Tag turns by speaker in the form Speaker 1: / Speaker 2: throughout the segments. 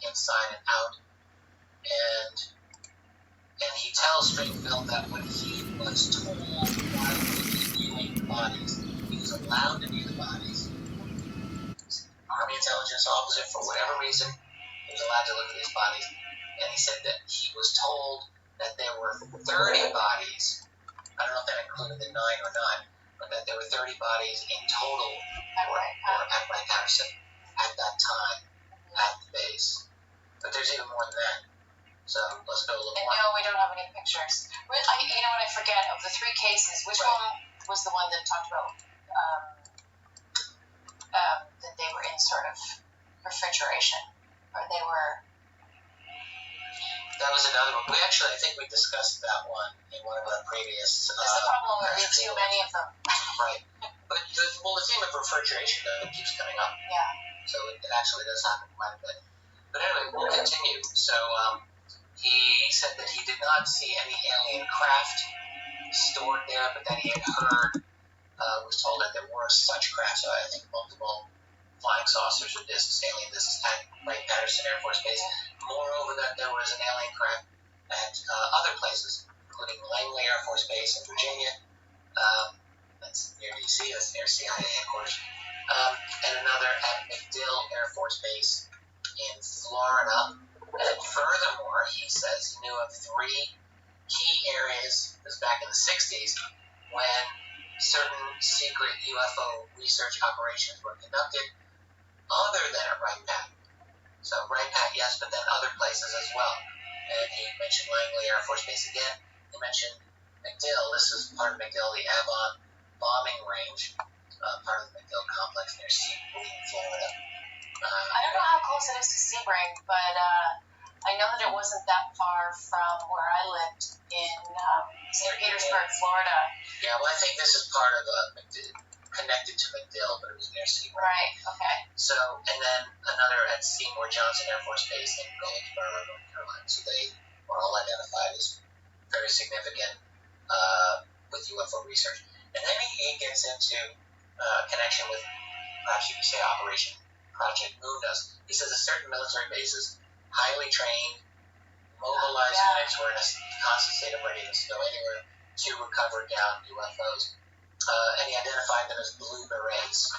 Speaker 1: inside and out, and he tells Stringfield that when he was told while he was viewing the bodies, he was allowed to view the bodies. Army intelligence officer, for whatever reason, he was allowed to look at these bodies, and he said that he was told that there were 30 bodies. I don't know if that included the 9 or not, but that there were 30 bodies in total at Wright-Patterson at that time at the base. But there's even more than that. So let's go a little more.
Speaker 2: No, we don't have any pictures. You know what, I forget, of the 3 cases, which one was the one that talked about that they were in sort of refrigeration? Or they were...
Speaker 1: That was another one. I think we discussed that one in one of our previous...
Speaker 2: That's the problem with there too many of them.
Speaker 1: Right. But the theme of refrigeration, though, keeps coming up.
Speaker 2: Yeah.
Speaker 1: So it actually does happen quite a bit. But anyway, we'll continue. So he said that he did not see any alien craft stored there, but that he had heard, was told that there were such craft, so I think multiple flying saucers or discs, alien discs at Wright-Patterson Air Force Base. Moreover, that there was an alien craft at other places, including Langley Air Force Base in Virginia. That's near DC, that's near CIA headquarters. And another at MacDill Air Force Base in Florida. And furthermore, he says he knew of 3 key areas, this was back in the 60s, when certain secret UFO research operations were conducted other than at Wright-Pat. So Wright-Pat, yes, but then other places as well. And he mentioned Langley Air Force Base again. He mentioned MacDill. This is part of MacDill, the Avon bombing range, part of the MacDill complex near Sebring, Florida.
Speaker 2: I don't know how close it is to Sebring, but I know that it wasn't that far from where I lived in St. Petersburg, Florida.
Speaker 1: Yeah, well, I think this is part of connected to MacDill, but it was near Sebring.
Speaker 2: Right, okay.
Speaker 1: So, and then another at Seymour Johnson Air Force Base in Goldsboro, North Carolina. So they were all identified as very significant with UFO research. And then he gets into connection with, perhaps you could say, Operation Project Moondust. He says that certain military bases, highly trained, mobilized units were in a constant state of readiness to go anywhere to recover down UFOs. And he identified them as blue berets.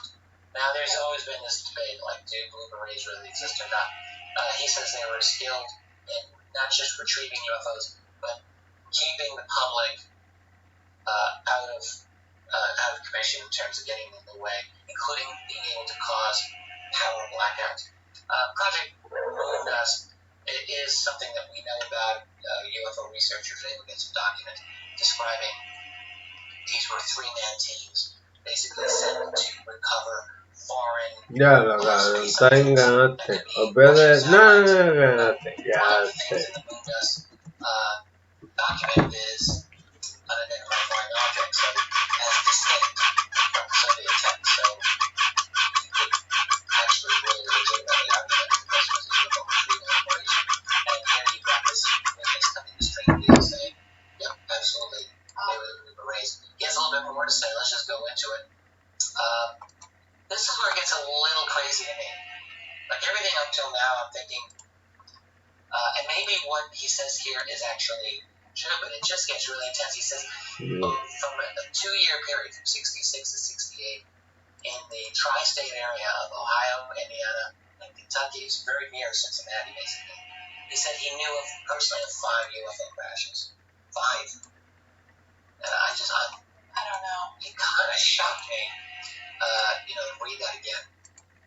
Speaker 1: Now, there's always been this debate, like, do blue berets really exist or not? He says they were skilled in not just retrieving UFOs, but keeping the public out of commission in terms of getting in the way, including being able to cause power blackouts. Project Moondust is something that we know about. UFO researchers were able to get some documents describing these were 3-man teams, basically sent to recover foreign.
Speaker 3: Ya lo ganaste, ganaste. Obede, no, ganaste, ganaste.
Speaker 1: The Moondust document is unidentified flying objects as distinct from Soviet tech. So you could actually really legitimately argue that this was a UFO retrieval operation. And here you've got this witness coming to Stringfield saying, yep, absolutely, they were the berets. He has a little bit more to say. Let's just go into it. This is where it gets a little crazy to me. Like everything up till now, I'm thinking, and maybe what he says here is actually true, but it just gets really intense. He says, from a 2-year period, from 66 to 68, in the tri-state area of Ohio, Indiana, and Kentucky, it's very near Cincinnati, basically. He said he knew of personally of 5 UFO crashes. 5. And I don't know. It kind of shocked me, to read that again.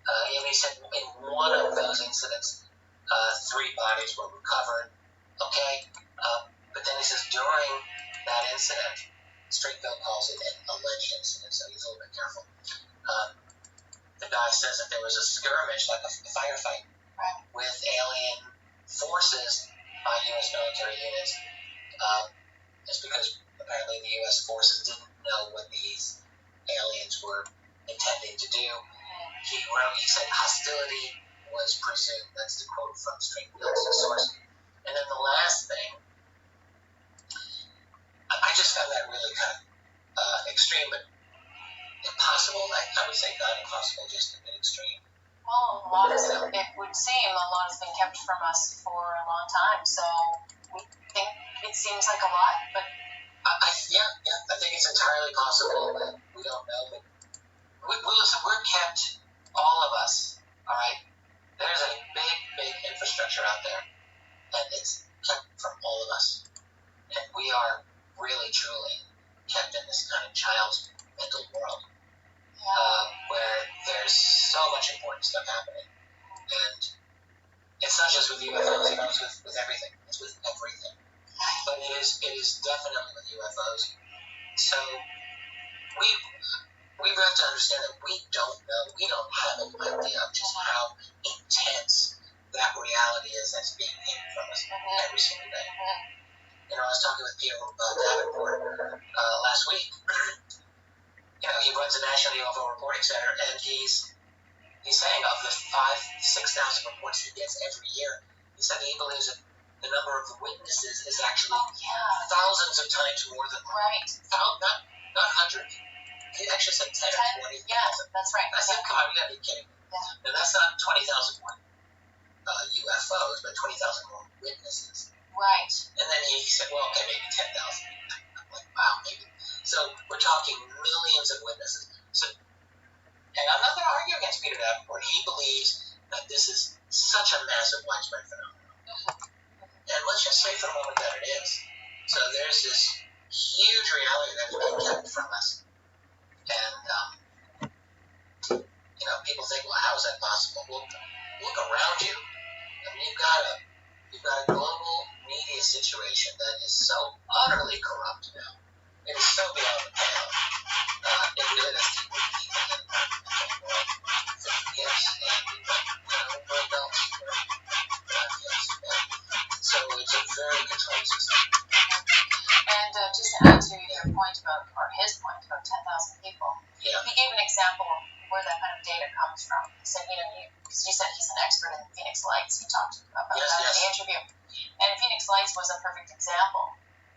Speaker 1: And he said in one of those incidents, 3 bodies were recovered. Okay, but then he says during that incident, Stringfield calls it an alleged incident, so he's a little bit careful. The guy says that there was a skirmish, like a firefight, with alien forces by U.S. military units. It's because apparently the U.S. forces didn't know what these aliens were intending to do. He said hostility was presumed. That's the quote from Stringfield's source. And then the last thing, I just found that really kind of extreme, but impossible. I would say not impossible, just a bit extreme.
Speaker 2: Well, a lot is, it would seem a lot has been kept from us for a long time, so we think it seems like a lot, but
Speaker 1: I think it's entirely possible that we don't know. But listen, we're kept, all of us, all right? There's a big infrastructure out there, and it's kept from all of us. And we are really, truly kept in this kind of child's mental world where there's so much important stuff happening. And it's not just with UFOs, it's with everything. It's with everything. But it is definitely with UFOs. So we have to understand that we don't know, we don't have an idea of just how intense that reality is that's being hidden from us every single day. You know, I was talking with Peter Davenport last week. You know, he runs the National UFO Reporting Center, and he's saying of the 5,000 to 6,000 reports he gets every year, he said he believes that the number of witnesses is actually thousands of times more than not hundreds. He actually said 10 or 20,000.
Speaker 2: Yeah, that's right.
Speaker 1: I said, come on, you gotta be kidding me.
Speaker 2: Yeah.
Speaker 1: And that's not 20,000 more UFOs, but 20,000 more witnesses.
Speaker 2: Right.
Speaker 1: And then he said, well, okay, maybe 10,000. I'm like, wow, maybe. So we're talking millions of witnesses. So, and I'm not going to argue against Peter Davenport. He believes that this is such a massive, widespread phenomenon. And let's just say for a moment that it is. So there's this huge reality that is being kept from us. And, you know, people think, well, how is that possible? Well, look around you. I mean, you've got a global media situation that is so utterly corrupt now. It is so beyond the pale. It really does keep people in the world for years. And we're adults. We're not kids. So it's a very controlled system.
Speaker 2: And just to add to your point about, or his point about 10,000 people, he gave an example of where that kind of data comes from. He said, you know, because you said he's an expert in Phoenix Lights. He talked about that in the interview. And Phoenix Lights was a perfect example,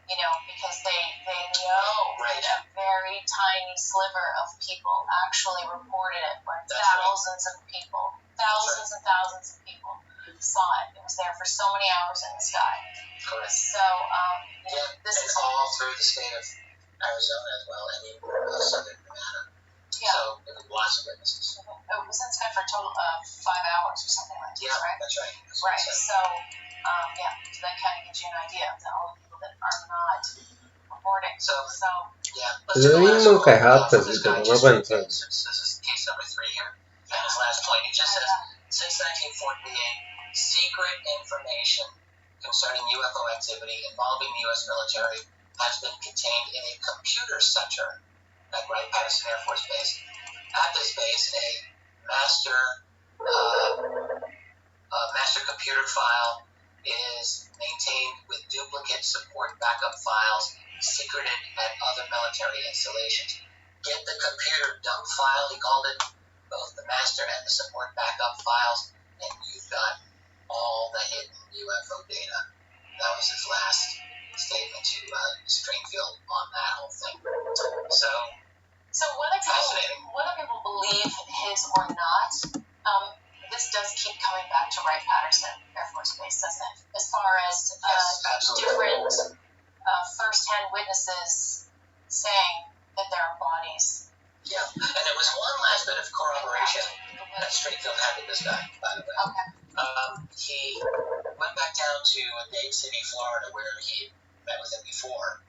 Speaker 2: you know, because they know that a very tiny sliver of people actually reported it, where thousands of people, thousands and thousands of people saw it. It was there for so many hours in the sky.
Speaker 1: Correct.
Speaker 2: So, this is
Speaker 1: all through the state of Arizona as well, and in southern Nevada.
Speaker 2: Yeah.
Speaker 1: So there were lots of witnesses.
Speaker 2: It was in sky for a total of 5 hours or something like that, right?
Speaker 1: That's right.
Speaker 2: Right. So, so that kind of gives you an idea of all the people that are not reporting. So
Speaker 3: Lo mismo que Hatas, y te lo voy a pensar.
Speaker 1: This is case number 3 here. And his last point, he just says, since 1948, secret information concerning UFO activity involving the U.S. military has been contained in a computer center at Wright-Patterson Air Force Base. At this base, a master computer file is maintained with duplicate support backup files secreted at other military installations. Get the computer dump file, he called it, both the master and the support backup files, and you've got all the hidden UFO data. That was his last statement to Stringfield on that whole thing. So
Speaker 2: whether people believe his or not, this does keep coming back to Wright-Patterson Air Force Base, doesn't it? As far as different first-hand witnesses saying that there are bodies.
Speaker 1: Yeah, and there was one last bit of corroboration that Stringfield had with this guy, by the way.
Speaker 2: Okay.
Speaker 1: He went back down to Dade City, Florida, where he met with him before,